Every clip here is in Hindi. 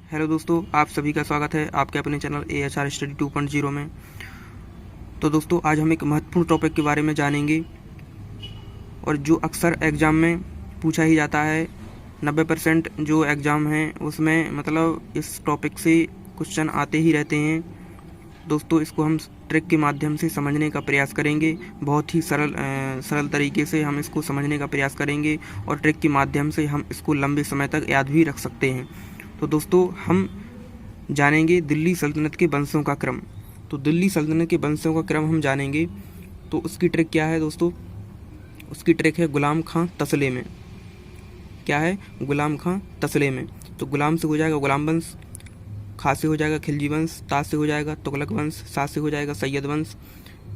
हेलो दोस्तों, आप सभी का स्वागत है आपके अपने चैनल AHR स्टडी 2.0 में। तो दोस्तों, आज हम एक महत्वपूर्ण टॉपिक के बारे में जानेंगे और जो अक्सर एग्ज़ाम में पूछा ही जाता है। 90% जो एग्ज़ाम हैं उसमें मतलब इस टॉपिक से क्वेश्चन आते ही रहते हैं। दोस्तों, इसको हम ट्रिक के माध्यम से समझने का प्रयास करेंगे। बहुत ही सरल तरीके से हम इसको समझने का प्रयास करेंगे और ट्रिक के माध्यम से हम इसको लंबे समय तक याद भी रख सकते हैं। तो दोस्तों, हम जानेंगे दिल्ली सल्तनत के वंशों का क्रम। तो दिल्ली सल्तनत के वंशों का क्रम हम जानेंगे। तो उसकी ट्रिक क्या है दोस्तों? उसकी ट्रिक है गुलाम खां तसले में। क्या है? गुलाम खां तसले में। तो गुलाम से हो जाएगा गुलाम वंश, खा से हो जाएगा खिलजी वंश, ता से हो जाएगा तुगलक वंश, सा से हो जाएगा सैयद वंश,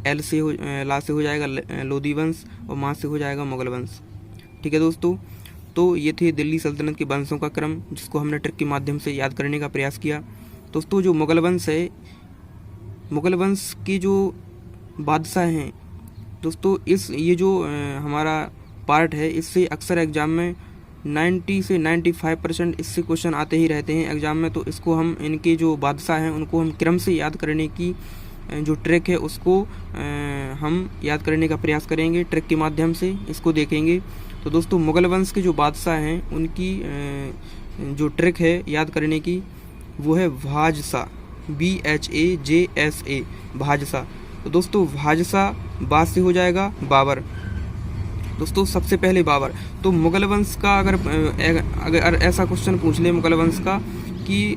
ला से हो जाएगा लोदी वंश और माँ से हो जाएगा मुगल वंश। ठीक है दोस्तों, तो ये थे दिल्ली सल्तनत के वंशों का क्रम, जिसको हमने ट्रिक के माध्यम से याद करने का प्रयास किया। दोस्तों, जो मुगल वंश है, मुगल वंश के जो बादशाह हैं दोस्तों, ये जो हमारा पार्ट है, इससे अक्सर एग्जाम में 90 से 95% इससे क्वेश्चन आते ही रहते हैं एग्जाम में। तो इसको हम, इनके जो बादशाह हैं उनको हम क्रम से याद करने की जो ट्रिक है उसको हम याद करने का प्रयास करेंगे। ट्रिक के माध्यम से इसको देखेंगे। तो दोस्तों, मुगल वंश के जो बादशाह हैं उनकी जो ट्रिक है याद करने की, वो है भाजसा, BHAJSA, भाजसा। तो दोस्तों, भाजसा बाद से हो जाएगा बाबर। दोस्तों, सबसे पहले बाबर। तो मुगल वंश का अगर ऐसा क्वेश्चन पूछ ले मुगल वंश का कि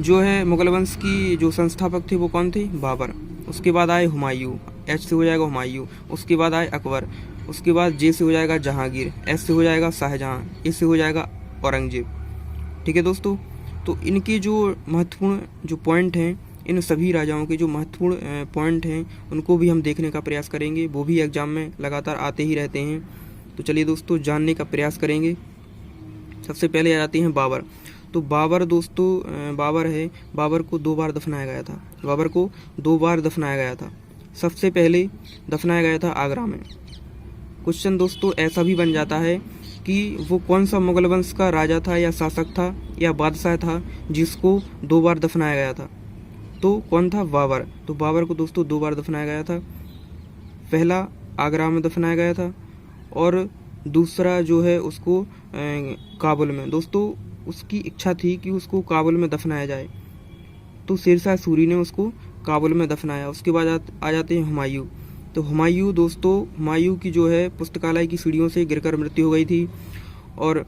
जो है मुगल वंश की जो संस्थापक थे वो कौन थे? बाबर। उसके बाद आए हुमायूं, H से हो जाएगा हुमायूं। उसके बाद आए अकबर। उसके बाद J से हो जाएगा जहांगीर, S से हो जाएगा शाहजहां, A से हो जाएगा औरंगजेब। ठीक है दोस्तों, तो इनके जो महत्वपूर्ण जो पॉइंट हैं, इन सभी राजाओं के जो महत्वपूर्ण पॉइंट हैं उनको भी हम देखने का प्रयास करेंगे। वो भी एग्जाम में लगातार आते ही रहते हैं। तो चलिए दोस्तों, जानने का प्रयास करेंगे। सबसे पहले आ जाते हैं बाबर। तो बाबर दोस्तों, बाबर है, बाबर को 2 बार दफनाया गया था। बाबर को 2 बार दफनाया गया था। सबसे पहले दफनाया गया था आगरा में। क्वेश्चन दोस्तों ऐसा भी बन जाता है कि वो कौन सा मुगल वंश का राजा था या शासक था या बादशाह था जिसको 2 बार दफनाया गया था? तो कौन था? बाबर। तो बाबर को दोस्तों 2 बार दफनाया गया था। पहला आगरा में दफनाया गया था और दूसरा जो है उसको काबुल में। दोस्तों, उसकी इच्छा थी कि उसको काबुल में दफनाया जाए, तो शेरशाह सूरी ने उसको काबुल में दफनाया। उसके बाद आ जाते हैं हुमायूं। तो हुमायूं दोस्तों, हुमायूं की जो है पुस्तकालय की सीढ़ियों से गिरकर मृत्यु हो गई थी। और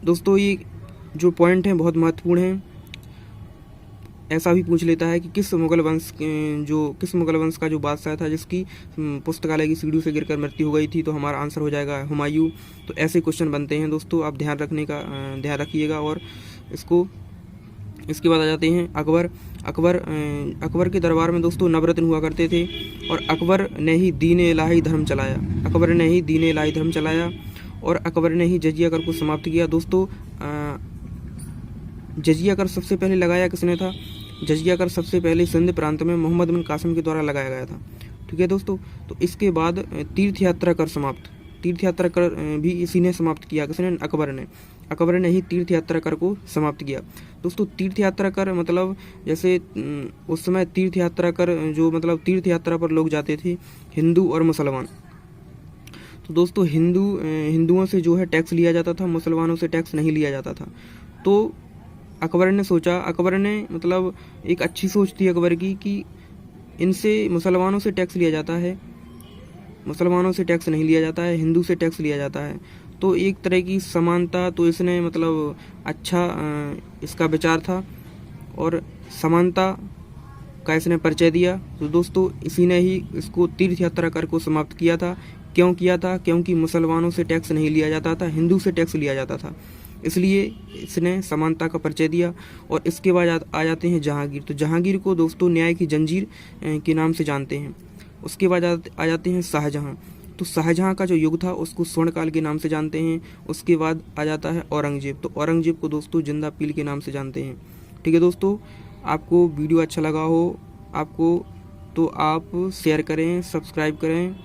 दोस्तों, ये जो पॉइंट हैं बहुत महत्वपूर्ण हैं। ऐसा भी पूछ लेता है कि किस मुगल वंश का जो बादशाह था जिसकी पुस्तकालय की सीढ़ियों से गिरकर मृत्यु हो गई थी? तो हमारा आंसर हो जाएगा हुमायूं। तो ऐसे क्वेश्चन बनते हैं दोस्तों, आप ध्यान रखिएगा। और इसके बाद आ जाते हैं अकबर। अकबर के दरबार में दोस्तों नवरत्न हुआ करते थे और अकबर ने ही दीन इलाही धर्म चलाया। अकबर ने ही दीन इलाही धर्म चलाया और अकबर ने ही जजिया कर को समाप्त किया। दोस्तों, जजिया कर सबसे पहले लगाया किसने था? जजिया कर सबसे पहले सिंध प्रांत में मोहम्मद बिन कासिम के द्वारा लगाया गया था। ठीक है दोस्तों, तो इसके बाद तीर्थ यात्रा कर भी इसी ने समाप्त किया। किसने? अकबर ने ही तीर्थ यात्रा कर को समाप्त किया। दोस्तों, तीर्थ यात्रा कर मतलब जैसे उस समय तीर्थ यात्रा कर जो मतलब तीर्थ यात्रा पर लोग जाते थे, हिंदू और मुसलमान। तो दोस्तों, हिंदुओं से जो है टैक्स लिया जाता था, मुसलमानों से टैक्स नहीं लिया जाता था। तो अकबर ने मतलब एक अच्छी सोच थी अकबर की कि इनसे मुसलमानों से टैक्स लिया जाता है, मुसलमानों से टैक्स नहीं लिया जाता है, हिंदू से टैक्स लिया जाता है। तो एक तरह की समानता, तो इसने मतलब अच्छा इसका विचार था और समानता का इसने परिचय दिया। तो दोस्तों, इसी ने ही इसको तीर्थ यात्रा कर को समाप्त किया था। क्यों किया था? क्योंकि मुसलमानों से टैक्स नहीं लिया जाता था, हिंदू से टैक्स लिया जाता था, इसलिए इसने समानता का परिचय दिया। और इसके बाद आ जाते हैं जहांगीर। तो जहांगीर को दोस्तों न्याय की जंजीर के नाम से जानते हैं। उसके बाद आ जाते हैं शाहजहां। तो शाहजहां का जो युग था उसको स्वर्णकाल के नाम से जानते हैं। उसके बाद आ जाता है औरंगजेब। तो औरंगजेब को दोस्तों जिंदा पील के नाम से जानते हैं। ठीक है दोस्तों, आपको वीडियो अच्छा लगा हो आपको, तो आप शेयर करें, सब्सक्राइब करें